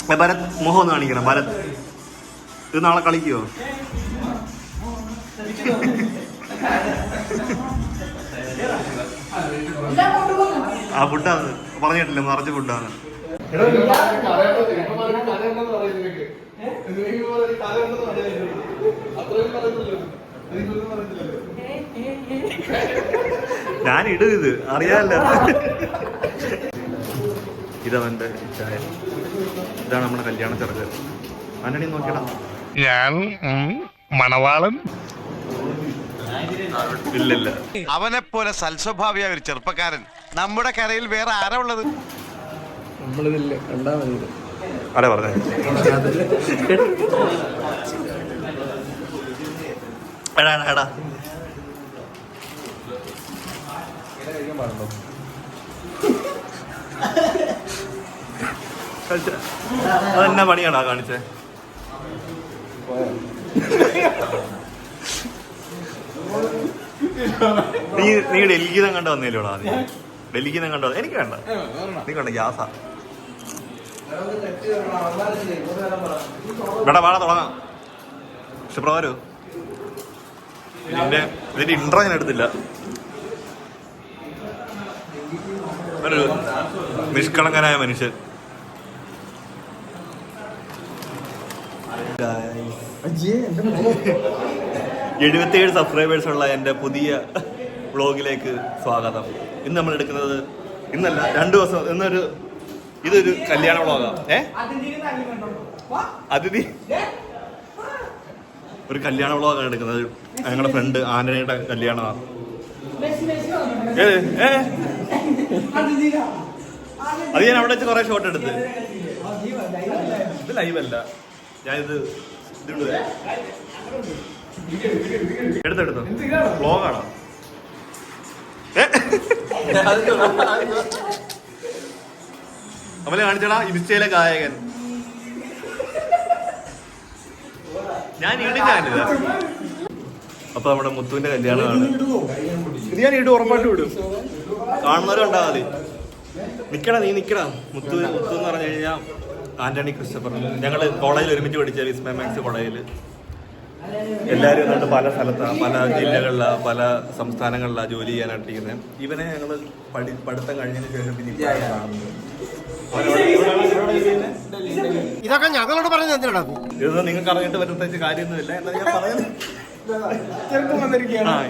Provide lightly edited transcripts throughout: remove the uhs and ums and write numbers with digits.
ഭരത് മുഖം ഒന്ന് കാണിക്കണം. ഭരത് ഇത് നാളെ കളിക്കുവോ? ആ ഫുഡാണ് പറഞ്ഞിട്ടില്ല, നിറച്ച് ഫുഡാണ്. ഞാൻ ഇടും ഇത് അറിയാമല്ലോ. ഇതവന്റെ ചായ. ഇതാണ് നമ്മുടെ കല്യാണ ചെറുക്കൻ. ആന്റണി നോക്കിയടാ. ഞാൻ മണവാളൻ. ഇല്ലില്ല, അവനെ പോലെ സൽസ്വഭാവിയായ ഒരു ചെറുപ്പക്കാരൻ നമ്മുടെ കരയിൽ വേറെ ആരാ ഉള്ളത്? നമ്മളിതില്ല കണ്ടാ മതി. അതെ പറഞ്ഞേ. എടാ എടാ അതെന്നാ പണിയാണോ കാണിച്ചേ? നീ ഡൽഹിയിൽ നിന്ന് കണ്ട വന്നില്ലോടാ? നീ ഡൽഹിയിൽ നിന്ന് കണ്ടോ? എനിക്ക് വേണ്ട, നീ കണ്ട ഗ്യാസാ. വേടാ വേടാ തുടങ്ങാം. ഇഷ്ടപ്രകാരോ ഇതിന്റെ ഇൻട്രോ ഞാൻ എടുത്തില്ല. ഒരു നിഷ്കളങ്കനായ മനുഷ്യൻ. 77 സബ്സ്ക്രൈബേഴ്സ് ഉള്ള എൻ്റെ പുതിയ വ്ളോഗിലേക്ക് സ്വാഗതം. ഇന്ന് നമ്മൾ എടുക്കുന്നത്, ഇന്നല്ല 2 ദിവസം, ഇതൊരു കല്യാണ വ്ളോഗാ. അതിഥി ഒരു കല്യാണ വ്ളോഗാണ് എടുക്കുന്നത്. ഞങ്ങളുടെ ഫ്രണ്ട് ആന്റണിയുടെ കല്യാണമാണ്. അത് ഞാൻ അവിടെ വെച്ച് കുറെ ഷോട്ട് എടുത്ത്. ഇത് ലൈവല്ല, ഞാനിത് എടുത്തെടുത്തു. വ്ളോഗാണോ? അവനെ കാണിച്ചടാ, ഇൻസ്റ്റയിലെ ഗായകൻ. ഞാൻ ഇടില്ല. അപ്പൊ നമ്മുടെ മുത്തുവിന്റെ കല്യാണമാണ്. ഇത് ഞാൻ ഇടും, ഉറപ്പായിട്ടും ഇടും. കാണുന്നവരും ഉണ്ടാ മതി. നിക്കടാ, നീ നിക്കടാ. മുത്തു എന്ന് പറഞ്ഞു കഴിഞ്ഞാൽ ആന്റണി ക്രിസ്റ്റഫർ. ഞങ്ങള് കോളേജിൽ ഒരുമിച്ച് പഠിച്ച വിസ്മയ മാക്സ് കോളേജിൽ. എല്ലാവരും എന്നിട്ട് പല സ്ഥലത്താണ്, പല ജില്ലകളിലാണ്, പല സംസ്ഥാനങ്ങളിലാണ് ജോലി ചെയ്യാനായിട്ടിരിക്കുന്നത്. ഇവനെ ഞങ്ങള് പഠിത്തം കഴിഞ്ഞതിന് ശേഷം പിന്നെ ഇതൊക്കെ ഞങ്ങളോട് പറഞ്ഞു എന്തിനാ? ഇത് നിങ്ങൾക്ക് അറിഞ്ഞിട്ട് പ്രത്യേകിച്ച് കാര്യമൊന്നുമില്ല. എന്താ ഞാൻ പറയുന്നത്?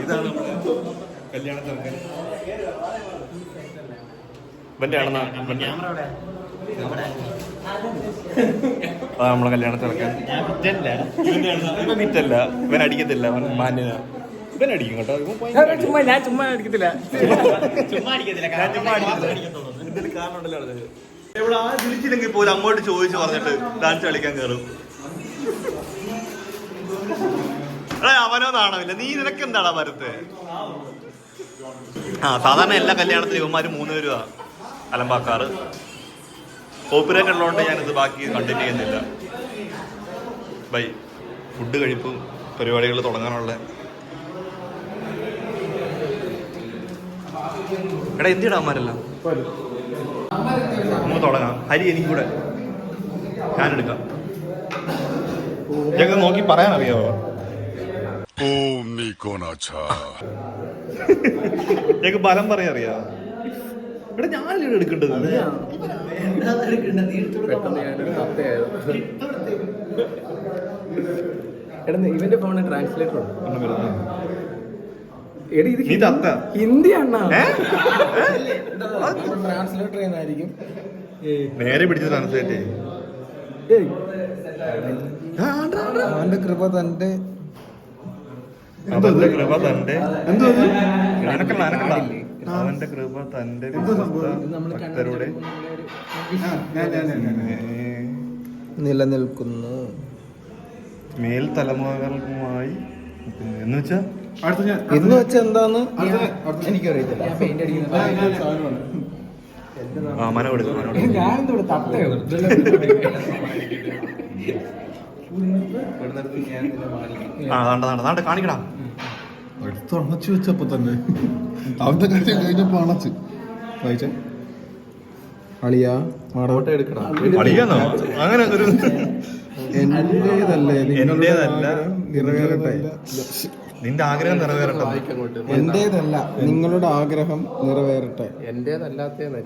ഇതാണ് കല്യാണ ചെറുക്കൻ. ഇവന്റെ ആണെന്നാ നമ്മളെ കല്യാണ ചെറുക്കൻ. ഇവൻ വിറ്റല്ല, ഇവൻ അടിക്കത്തില്ല, അവൻ മാന്യന. ഇവൻ അടിക്കും കേട്ടോ. ഞാൻ ചുമ്മാ അടിക്കത്തില്ല. എന്തൊരു കാരണം ഉണ്ടല്ലോ. ഇവിടെ ആ വിളിച്ചില്ലെങ്കിൽ പോലും അങ്ങോട്ട് ചോദിച്ചു പറഞ്ഞിട്ട് ഡാൻസ് കളിക്കാൻ കയറും. എടാ അവനോ നാണമില്ല. നീ നിനക്ക് എന്താടാ വരത്തെ? സാധാരണ എല്ലാ കല്യാണത്തിലും ഇവന്മാര് 3 പേരുവാ അലമ്പാക്കാറ്. കോപ്പിറേറ്റ് ഉള്ളതുകൊണ്ട് ഞാനിത് ബാക്കി കണ്ടിന്യൂ ചെയ്യുന്നില്ല. ബൈ. ഫുഡ് കഴിപ്പും പരിപാടികൾ തുടങ്ങാനുള്ള. എടാ എന്തിടാ അമ്മമാരെല്ലാം? നമുക്ക് തുടങ്ങാം. ഹരി എനിക്ക് കൂടെ ഞാനെടുക്കാം. ഞങ്ങൾക്ക് നോക്കി പറയാൻ അറിയാവോ? ഞങ്ങൾക്ക് ബലം പറയാൻ അറിയാവോ? ഇവിടെ ഞാനല്ലേ എടുക്കേണ്ടത്? ഇവന്റെ ഫോണിൽ ട്രാൻസ്ലേറ്റർ ഹിന്ദി ട്രാൻസ്ലേറ്റർ ചെയ്യുന്നതായിരിക്കും. നേരെ പിടിച്ച് ട്രാൻസ്ലേറ്റ് ചെയ്യും. അവന്റെ കൃപ തന്റെ അവന്റെ കൃപ തന്റെ അവന്റെ കൃപ തന്റെ ഭക്തരുടെ നിലനിൽക്കുന്നു മേൽ തലമുറകളുമായി എന്ന് വെച്ചാ എന്താന്ന് എനിക്കറിയത്തില്ല. മന കൊടുക്കും. ഞാനിവിടെ തട്ടയോ കാണിക്കടാ. എടുത്ത് അണച്ചു വെച്ചപ്പോ തന്നെ അവന്റെ കാര്യം കഴിഞ്ഞപ്പോ അണച്ച് വായിച്ചേ. അളിയാ ഫോട്ടോ എടുക്കണം. അളിയാന്നോ? അങ്ങനെ ഒരു എന്റേതല്ലേ എന്റേതല്ല. നിറവേറട്ടെ. നിന്റെ ആഗ്രഹം നിറവേറട്ടെ. എന്റേതല്ല നിങ്ങളുടെ ആഗ്രഹം നിറവേറട്ടെ.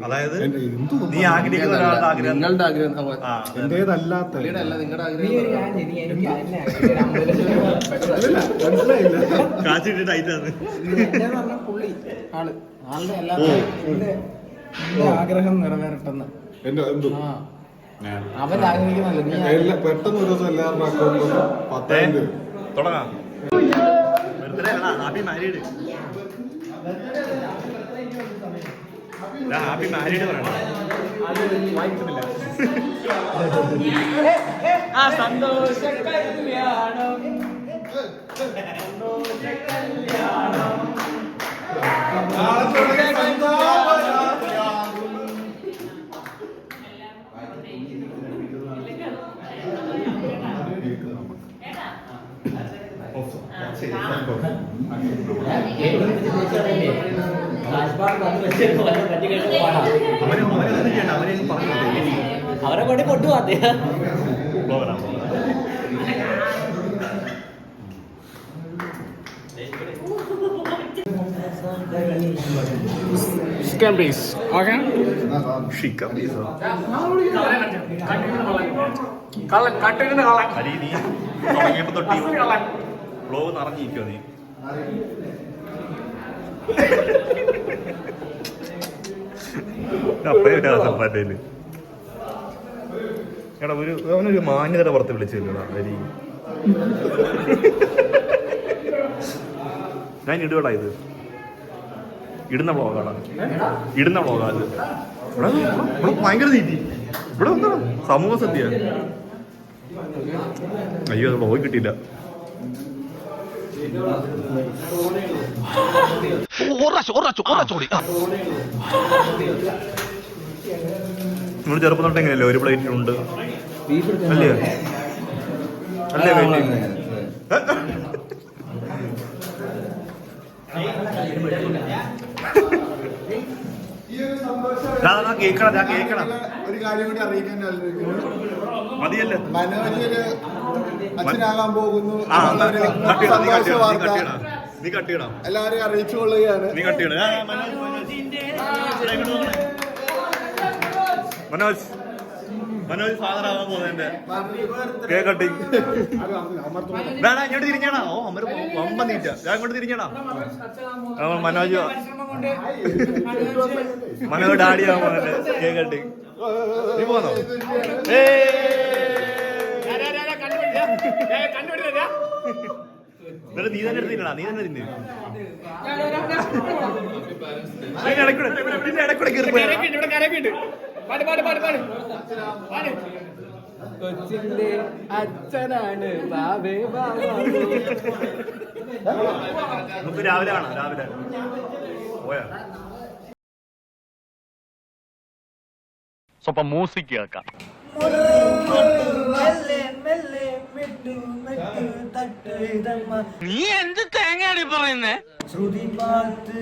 അതായത് നീ ആഗ്രഹിക്കുന്ന ഒരാളുടെ ആഗ്രഹം നിങ്ങളുടെ ആഗ്രഹം എന്റേതല്ലാത്ത നിങ്ങളുടെ കാച്ചിട്ട് ടൈറ്റാണ്. പുള്ളി ആള് ആളുടെ എന്റെ ആഗ്രഹം നിറവേറട്ടെന്ന്. അവൻ ആഗ്രഹിക്കുന്നല്ല പെട്ടെന്ന് ഒരു ദിവസം എല്ലാവരുടെ അക്കൗണ്ടിലും 10,000 രൂപ. തുടങ്ങാം. Happy married. ഹാപ്പി മാരീഡ് പറയണം. സന്തോഷ കല്യാണം അവരെ കൊണ്ട് കൊണ്ടുപോകാം അദ്ദേഹം. ചിക്കൻ പീസ് ഓക്കെ കട്ടിരുന്ന കളൻ അരി നീ തുടങ്ങിയപ്പോ തൊട്ടി ബ്ലോഗ് നിറഞ്ഞിരിക്കോ നീ. അപ്പഴേ സംസാരിച്ചതില് എടാ അവനൊരു മാന്യതയുടെ പുറത്ത് വിളിച്ചില്ലടാ അരി. ഞാൻ ഇടുകടാ ഇത്. ഇടുന്ന ബ്ലോഗാണ്. ഇടുന്ന ബ്ലോഗാ ഇത്. ഇവിടെ ഭയങ്കര തീറ്റി. ഇവിടെ വന്നോ സമൂഹ സദ്യ. അയ്യോ അത് ബ്ലോഗ് കിട്ടിയില്ല. നിങ്ങൾ ചെറുപ്പം തൊട്ട് എങ്ങനെയല്ലേ ഒരു പ്ലേറ്റിലുണ്ട് അല്ലേ? അല്ലേ കേക്കണം. ഒരു കാര്യം കൂടി അറിയിക്കാൻ മതിയല്ലേ? മനോജ് അച്ഛനാകാൻ പോകുന്നു. നീ കട്ടിയിടാം. എല്ലാവരെയും അറിയിച്ചു കൊള്ളുകയാണ്. നീ കട്ടിയിട. മനോജ് ഫാദർ ആവാൻ പോകുന്നതിന്റെ കേക്ക് കട്ടിങ്. വേണ ഇങ്ങോട്ട് തിരിഞ്ഞാടാ. ഓ അമ്മ വമ്പ നീറ്റ. ഞാൻ ഇങ്ങോട്ട് തിരിഞ്ഞാടാ. മനോജ് ഡാഡി ആവാൻ പോകുന്നതിന്റെ കേക്ക് കട്ടിങ്. നീ പോന്നോ? നീ തന്നെ എടുത്തില്ലടാ. നീ തന്നെ തിന്നു. കൊച്ചിന്റെ അച്ഛനാണ് ബാബേ ബാബ. നമുക്ക് രാവിലെ കാണാം. രാവിലെ പോയാ സ്വപ്പം മ്യൂസിക് കേൾക്കാം. നീ എന്ത് തേങ്ങയാണ് പറയുന്നേ? ശ്രുതി പാട്ട്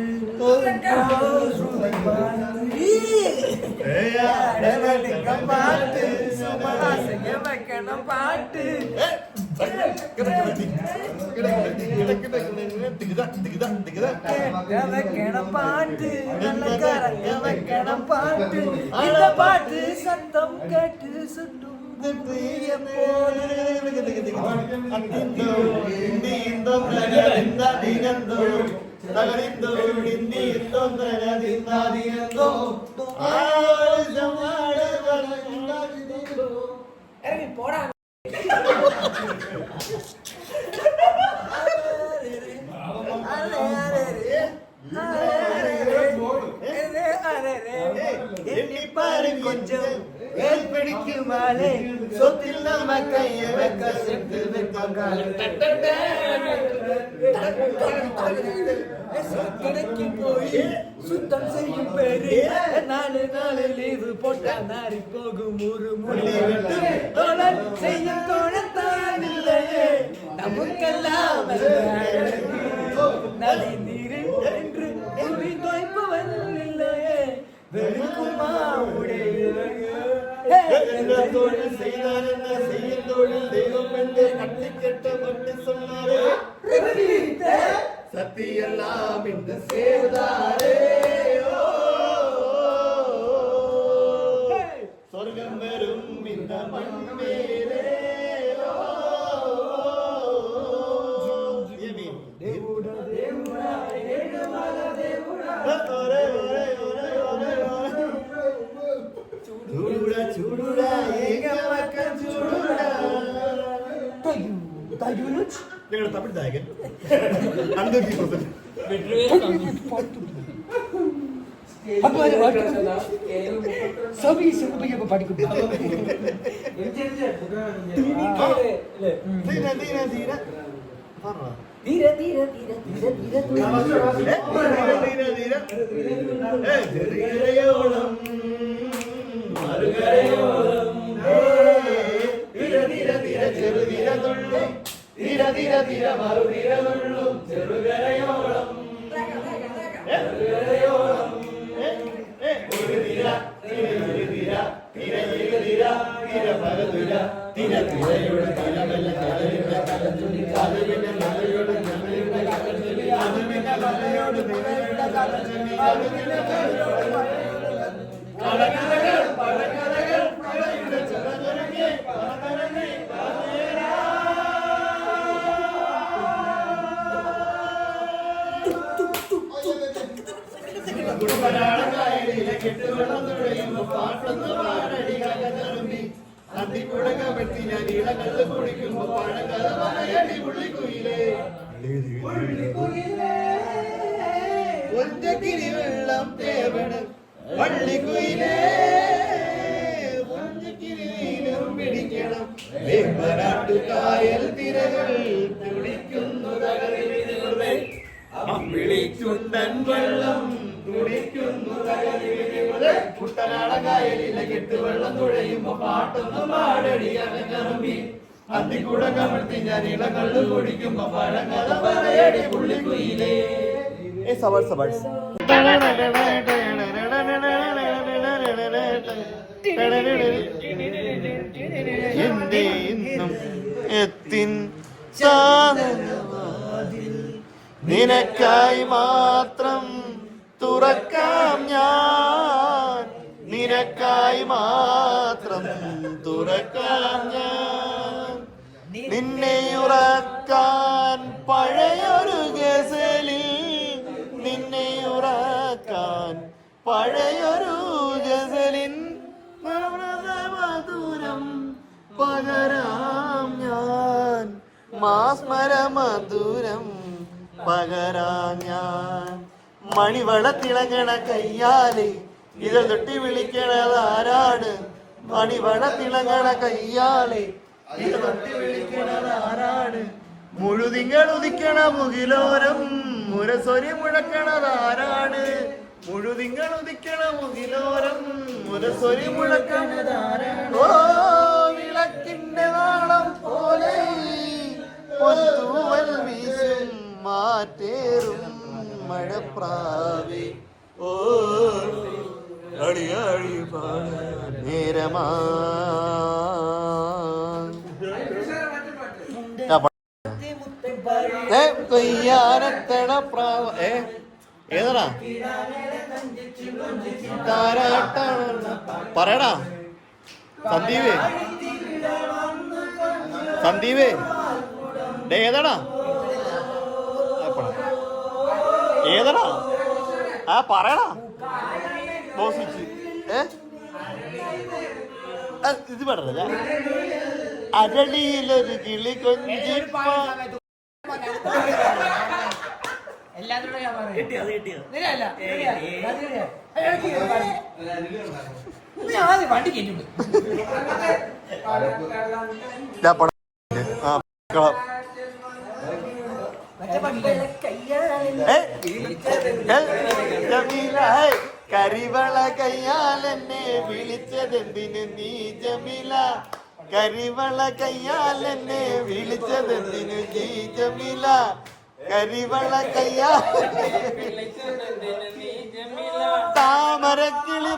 പാട്ട് വെക്കണം പാട്ട് വെക്കണം പാട്ട് നല്ല കറങ്ങ വെക്കണം പാട്ട്. இந்த பாட்டு சத்தம் கேட்டு சுட்டும் போடா. எண்ணிப்பாரு கொஞ்சம் ஏல் பிடிக்குமாலே சொத்தில் நம்ம கைய வைக்க செட்டு கடைக்கு போய் சுத்தம் செய்யும் பேரு 4 நாள் லீவு போட்டா நாரி போகும் ஒரு முடி தோழன் செய்யும் தோழத்தான் இல்லையே நமக்கெல்லாம் நதி நீரில் என்று துணி தோய்ப்பவன் இல்லையே வெறுக்குமா உடைய சத்தியெல்லாம் இந்த சேவதாரே சொர்க்கம் வரும் இந்த மண்மேலே చూడుడా ఏకమక్క చూడుడా ഞങ്ങൾ തമിഴ് നായകൻ सभी से പഠിക്കും ധീര ധീര ധീര ധീര ധീര ചെറിയോളം മറുകരയോളം ധീര ധീര ധീര ചെറുധീര തുള്ളും ധീര ധീര ധീര മറുധീര തുള്ളും ചെറുകരയോളം ചെറുകരയോളം ഒരു ധീര ധീര ധീര ധീര ധീര ധീര ധീര ഭരതുര ധീര ധീരയുടെ കലമല്ല കലയുടെ കലചൊല്ലി കലവിന്റെ മലയുടെ കലയുടെ കലചൊല്ലി കലവിന്റെ മലയോട് നിലയുടെ കലചൊല്ലി കലവിന്റെ കലയോട് പഴകഥകൾ പഴകഥകൾ പഴയുടെ ചെറുതുരങ്ങി പഴകരങ്ങി പഴകരാ കുടുംബനാടകായലിലെ കെട്ടുവെള്ളം തുഴയുമ്പോ പാട്ടൊന്ന് പാടടി കലതറുമ്പി അന്തിക്കുടക വെട്ടി ഞാൻ ഇളകള്ള് കുടിക്കുമ്പോ പഴകഥ പറയടി പുള്ളിക്കുയിലേ ഒറ്റക്കിരി വെള്ളം തേവണം പള്ളിക്കുയിലേ ഒറ്റക്കിരി നീനും പിടിക്കണം വേമ്പനാട്ടുകായൽ തിരകൾ തുടിക്കുന്നു തകർന്നിരുന്നേ വിളിച്ചുണ്ടൻ വെള്ളം തുടിക്കുന്നു കുട്ടനാടകായലിലെ കെട്ടുവെള്ളം തുഴയുമ്പോ പാട്ടൊന്ന് പാടടി അകറമ്പി അന്തിക്കൂടെ കമഴ്ത്തി ഞാൻ ഇളകള്ളു കുടിക്കുമ്പോ പഴങ്കഥ പറയടി പുള്ളിക്കുയിലേ എന്റെ ഇന്നും എത്തിൻ സാധനവാതിൽ നിനക്കായി മാത്രം തുറക്കാം ഞാൻ നിനക്കായി മാത്രം തുറക്കാം ഞാൻ നിന്നെ ഉറക്കാൻ പഴയൊരു ഗസലിൽ നിന്നെ ഉറക്കാൻ പഴയൊരു ഗസലിൻ മധുരം പകരാം ഞാൻ മാസ്മര മധുരം പകരാം ഞാൻ മണിവളത്തിളങ്ങണ കയ്യാലെ ഇത് തൊട്ടി വിളിക്കണത് ആരാണ് മണിവളത്തിളങ്ങണ കയ്യാലെ ഇത് തൊട്ടി വിളിക്കണത് ആരാണ് മുഴുതിങ്ങൾ ഉദിക്കണ മുകിലോരം മുരസൊരി മുഴക്കണത് ആരാണ് മുഴുതിങ്ങൾ ഉദിക്കണ മുകിലോരം മുരസൊരി മുഴക്കണത് ആരാണ് ഓ വിളക്കിന്റെ നാളം പോലെ പൊത്തൂവൽ വീശും മാറ്റേറും മഴപ്രാവേ ഓ അടിയാടി നേരമാ കൊയ്യാനത്തണ പ്രാവ ഏതാ താരാട്ടാണ് പറയടാ സന്ദീപേ സന്ദീപേ ഏതാടാ ഏതാടാ ആ പറയടാ ബോസിച്ച് ഇത് പറയണ്ട അരളിയിലൊരു കിളി കൊഞ്ചിപ്പ വണ്ടി കേട്ടിട്ടുണ്ട് കരിവള കയ്യാലെന്നെ വിളിച്ചതെന്തിന് നീ ജമില കരിവള കയ്യാലെന്നെ വിളിച്ചതെന്തിന് നീ ജമില കരിവള കയ്യാ താമരക്കിളി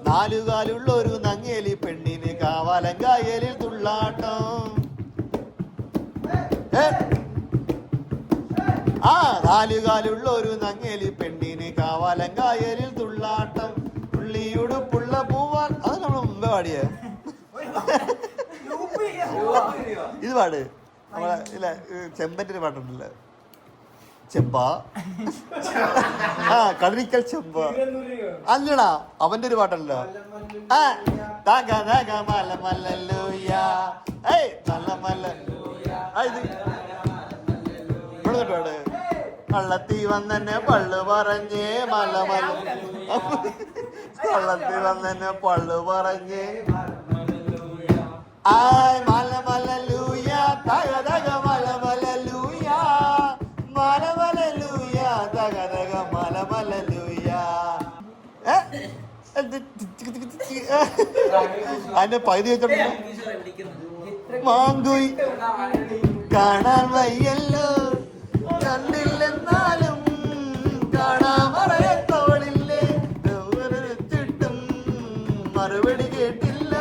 നാലുകാലുള്ള ഒരു നങ്ങേലി പെണ്ണിന് കാവാലം കായലിൽ തുള്ളാട്ടം. ആ നാലുകാലുള്ള ഒരു നങ്ങേലി പെണ്ണിന് കാവാലം കായലിൽ തുള്ളാട്ടം. പുള്ളിയുടുപ്പുള്ള പൂവാൻ. അത് നമ്മൾ മുമ്പേ പാടിയ ഇത് പാട്. നമ്മളെ ഇല്ല ചെമ്പന്റെ ഒരു പാട്ടുണ്ടല്ലോ, ചെമ്പ. ആ കളരിക്കൽ ചെമ്പ അല്ലടാ, അവന്റെ ഒരു പാട്ടല്ലോ. കള്ളത്തി വന്നെ പള്ളു പറഞ്ഞേ മല മല. കള്ളത്തി വന്നെ പള്ളു പറഞ്ഞേ ആയ് മല മല ലൂയ തക തക മല മല ലൂയ മല മല ലൂയ തക തക മല മല ലൂയ. അതിന്റെ പകുതി വെച്ചിട്ടുണ്ട്. മാങ്കുയി കാണാൻ വയ്യല്ലോ, കണ്ടില്ലെന്നാലും കാണാമറയത്തോളില്ലേ, ചുറ്റും മറുപടി കേട്ടില്ല,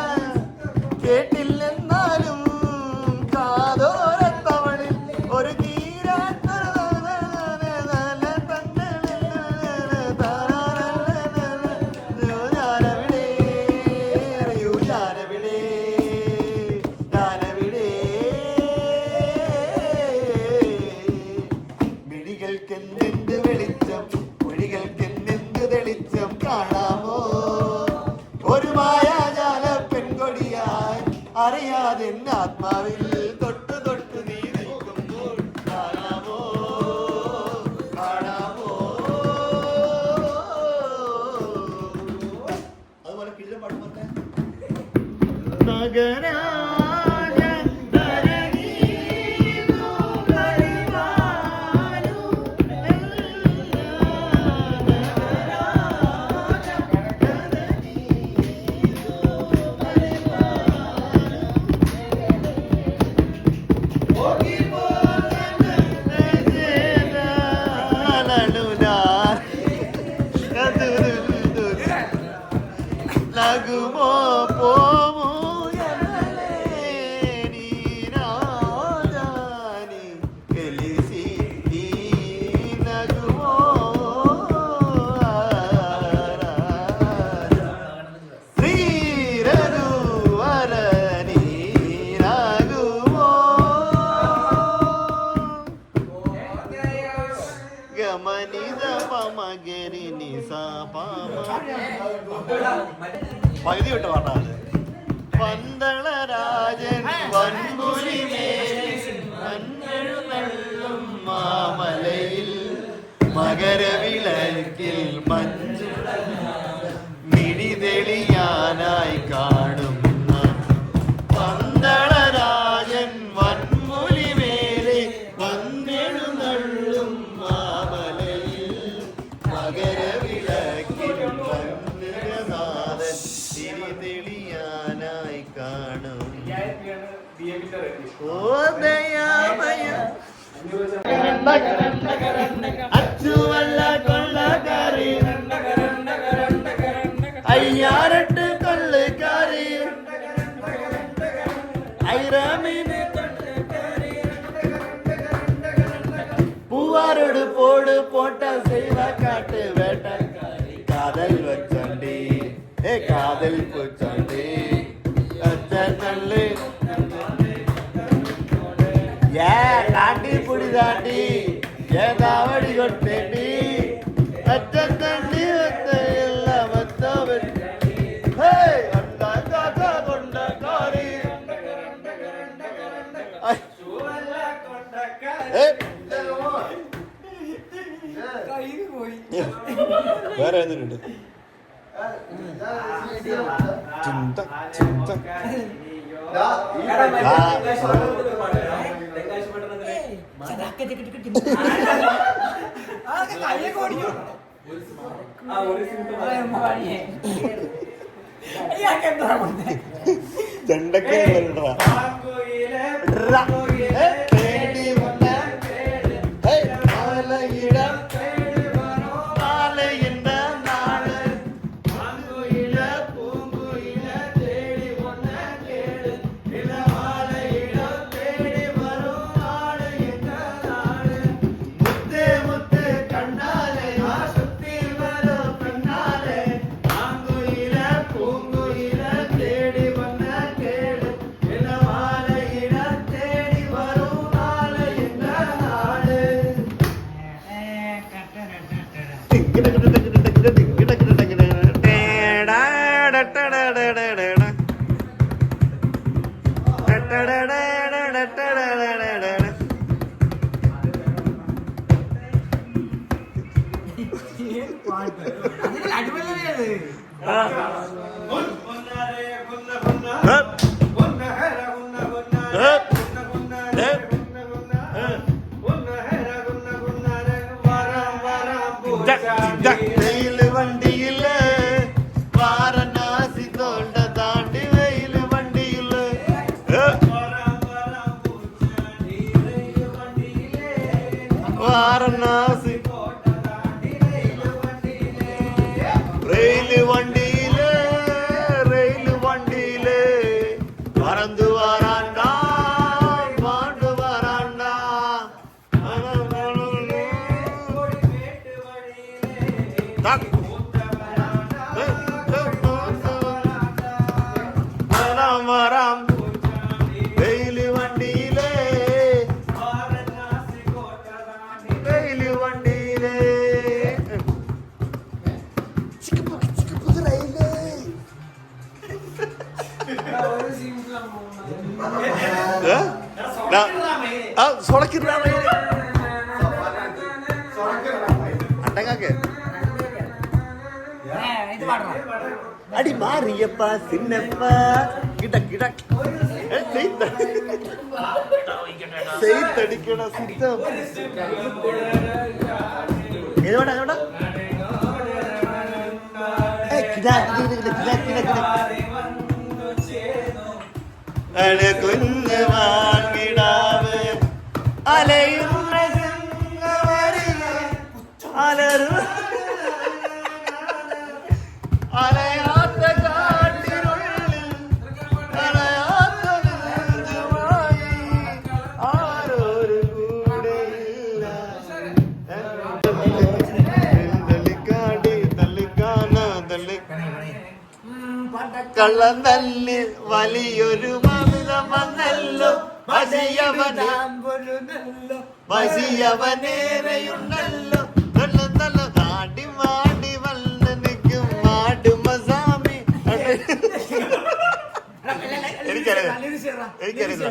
കേട്ടില്ലെന്നാലും കാതോരത്തവളിൽ ഒരു മിഴികൾക്കെന്തെന്ത് വെളിച്ചം, മൊഴികൾക്കെന്തെന്ത് തെളിച്ചം കാണാമോ, ഒരു മായാജാല പെൺകൊടിയായി അറിയാതെ ആത്മാവിൽ തൊട്ടു തൊട്ടു നീ നിൽക്കുമ്പോൾ കാണാമോ കാണാമോ. അതുപോലെ കിഴിലെ പാട്ട് പറഞ്ഞ നഗുമോ പോമോ നീരാജാനി കെലിസി നീ നഗുമോ ശ്രീരഘുവരനി നഗുമോ ഗമനിത പമഗരി നിസ പമ. പകുതി വിട്ട് പാട്ടാണ്. പന്തളരാജൻ വൻപുലിമേഴുന്നള്ളും മാമലയിൽ മകരവിളക്കിൽ മഞ്ഞു മിഴി തെളിയാനായി കാണുന്ന പന്തളരാജൻ വൻപുലിമേലെ വന്നെഴുന്നള്ളും മാമലയിൽ മകരവിളക്കിൽ തെളിയാനായി കാണും. ഓ ദയാമയ അച്ചുവല്ല കൊള്ളക്കാരി, അയ്യാറെട്ട് കൊള്ളുകാരി, ഐരാമീന് പൂവാരോട് പോട് പോട്ട செய்வ காட்டு வேட்டக்காரி, காதல் வச்சண்டி காதல் பூச்சண்டி அச்சல்லு ஏ காட்டி புடி தாண்டி ஏதாவடி கொட்டேண்டி அச்சண்டி வத்த எல்லாம் வத்த ஹே அண்டா காக்கா கொண்ட காரி വേറെ എന്തുണ്ട് ചിന്ത ചിന്ത ചെണ്ടൊക്കെ വണ്ടിയില് വാരണാസി തോണ്ട താണ്ടി വെയില് വണ്ടിയില് വാരണാസി റെയില് വണ്ടിയില് റെയില് വണ്ടിയില് പറന്നു വരാണ്ട പാണ്ടു വരാണ്ട വരാം വെയില് വണ്ടിയില് വെയില് വണ്ടിയില് അടി മാറിയപ്പ സിന്നപ്പ കിടക്കിട ചെയ്തടിക്കണ സിദ്ധം ഏതോടാ ഏതോടാ കുഞ്ഞ് വാങ്ങിടാവ് അലയുന്ന അലരു അലയാത്ത കാട്ടിനുള്ളിൽ അലയാത്ത നെഞ്ചുമായി ആരോരു കൂടെയില്ല തള്ളിക്കാടി തള്ളിക്കാന തള്ളി കള്ളം തല്ലി വലിയൊരു മമിതം വന്നല്ലോ വശിയവനേറെയുണ്ടല്ലോ നല്ല കാടി മാടി വല്ല നിൽക്കും മാടുമസാമി എനിക്കറിയില്ല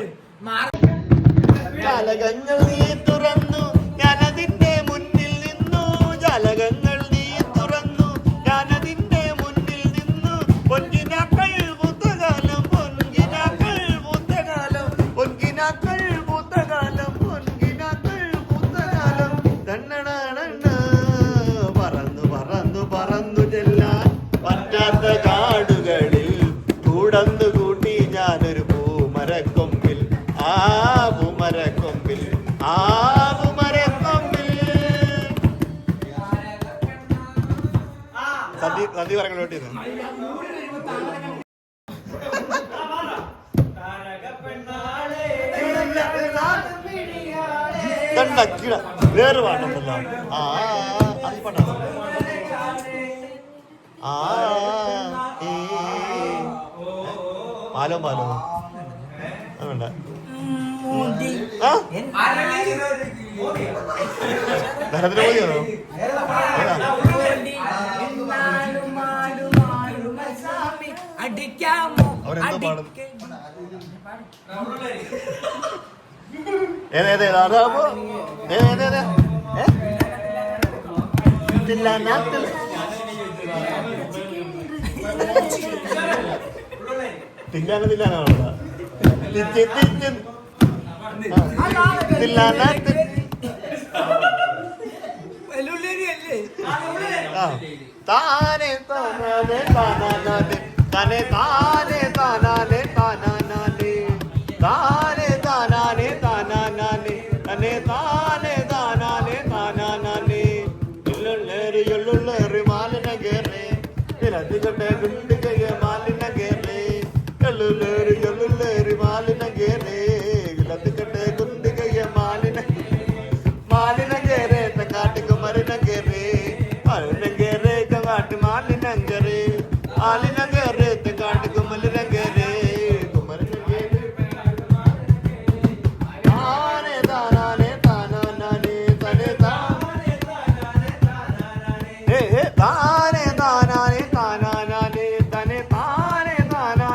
ജാലകങ്ങൾ നീ തുറന്നു ഞാനതിന്റെ മുന്നിൽ നിന്നു ജാലകങ്ങൾ നീ തുറന്നു ഞാനതിന്റെ മുന്നിൽ നിന്നു പൊൻകിനാക്കൾ പൂത്തകാലം പൊൻകിനാക്കൾ പൂത്തകാലം പൊൻകിനാക്കൾ പൂത്തകാലം പൊൻകിനാക്കൾ പൂത്തകാലം തന്നണ പറന്നു പറന്നു പറന്നു ചെല്ലാൻ പറ്റാത്ത കാടുകളിൽ കൂടന്നു കൂട്ടി ഞാനൊരു പൂമരക്കൊമ്പിൽ ആ പൂമരക്കൊമ്പിൽ ആ പൂമരക്കൊമ്പിൽ സന്ധി പറഞ്ഞോട്ടി വേറെ പാട്ടുണ്ടല്ലോ ആ അത് പാട്ടാണ് ആ പാലോ പാലോ വേണ്ട നരേന്ദ്ര മോദിയാണോ അവരെന്താ പാടും തില്ലാനോ താനെ താനെ താനാനെ താനെ താനെ താനാനെ താനാനെ താനെ താനാനെ താനാനെ തന്നെ താനെ താനാനെ താനാനെ എള്ളുള്ളേറി എള്ളുള്ളേറി മാലിന കേറേ തിരഞ്ഞുകട്ടെ ഗുണ്ടികയ മാലിന കേറേ എള്ളുള്ളേറി എള്ളുള്ളേറി മാലിന കേറേ തിരഞ്ഞുകട്ടെ ഗുണ്ടികയ മാലിന മാലിന കേറേ കാട്ടുക മരിന കേറേ മരിന കേറേ കാട്ട് മാലിന കേറേ മാലിന കേറേ കാട്ടുക മലിന കേറേ കുമരന കേറേ താനെ താനാനെ താനാനെ തനെ താനെ താനെ താനാനെ താനാനെ തനെ താനെ താനാനെ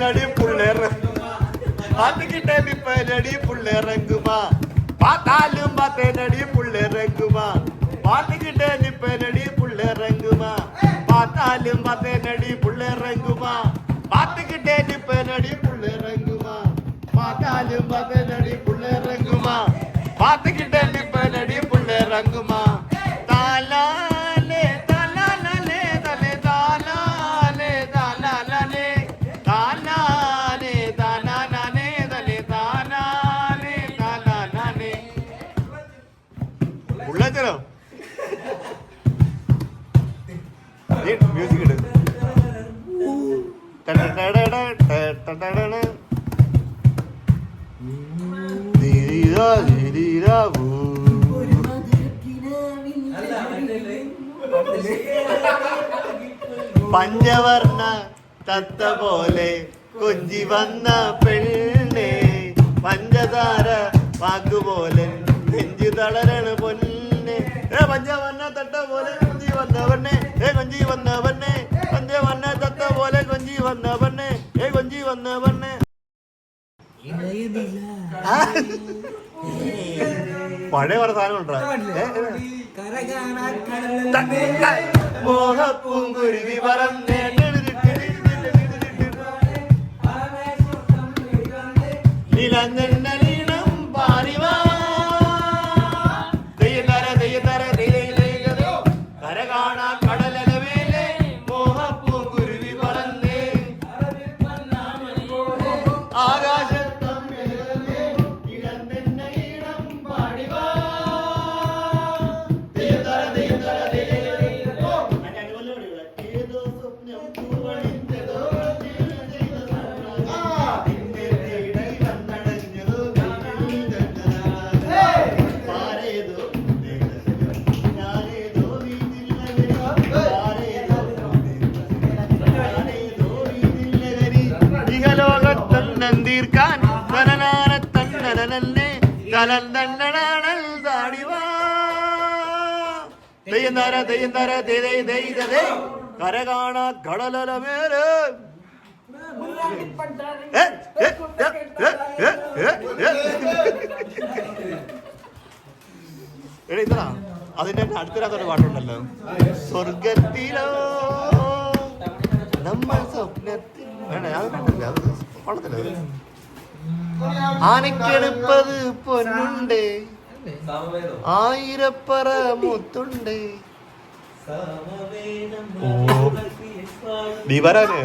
நடி புள்ளேறங்குமா பாத்துக்கிட்டே நிப்ப நடி புள்ளேறங்குமா பார்த்தாலும் பார்த்தே நடி புள்ளேறங்குமா பாத்துக்கிட்டே நிப்ப நடி புள்ளேறங்குமா பார்த்தாலும் பார்த்தே நடி புள்ளேறங்குமா பாத்துக்கிட்டே நிப்ப நடி புள்ளேறங்குமா பார்த்தாலும் பார்த்தே நடி புள்ளேறங்குமா பாத்துக்கிட்டே நிப்ப நடி புள்ளேறங்குமா தாலாலே தாலாலே தலே தாலாலே தாலாலே தாலாலே தாலாலே தலே தாலாலே தாலாலே உள்ளச்சரம் മ്യൂസിക് ഇട് പഞ്ചവർണ്ണ തത്ത പോലെ കൊഞ്ചി വന്ന പെണ്ണെ പഞ്ചതാര വാക്കുപോലെ നെഞ്ചു തളരണ പൊന്നെ പഞ്ചവർണ്ണ തത്ത പോലെ കൊഞ്ചി വന്നവണ്ണെ കൊഞ്ചി വന്നവണ്ണെ പഞ്ചവർണ്ണ തത്ത പോലെ കൊഞ്ചി വന്നവണ്ണെ കൊഞ്ചി വന്നവണ്ണെ പഴയ കുറെ സാധനം ഉണ്ടാ മോഹപ്പൂങ്കുരുവി പറന്നേ നിലഞ്ഞെണ്ണീണം പാരിവാ കര കാണാ കടലവേലെ മോഹപ്പൂങ്കുരുവി പറന്നേ ആകാശത്ത് തീർക്കാൻ കര കാണാ കടലമേര് ഇതാ അതിന്റെ അടുത്തില്ലാത്തൊരു പാട്ടുണ്ടല്ലോ സ്വർഗത്തിലോ നമ്മൾ സ്വപ്നത്തിൽ ആനക്കെടുപ്പത് പൊന്നുണ്ട് ആയിരപ്പറ മുത്തുണ്ട് നീ വരാന്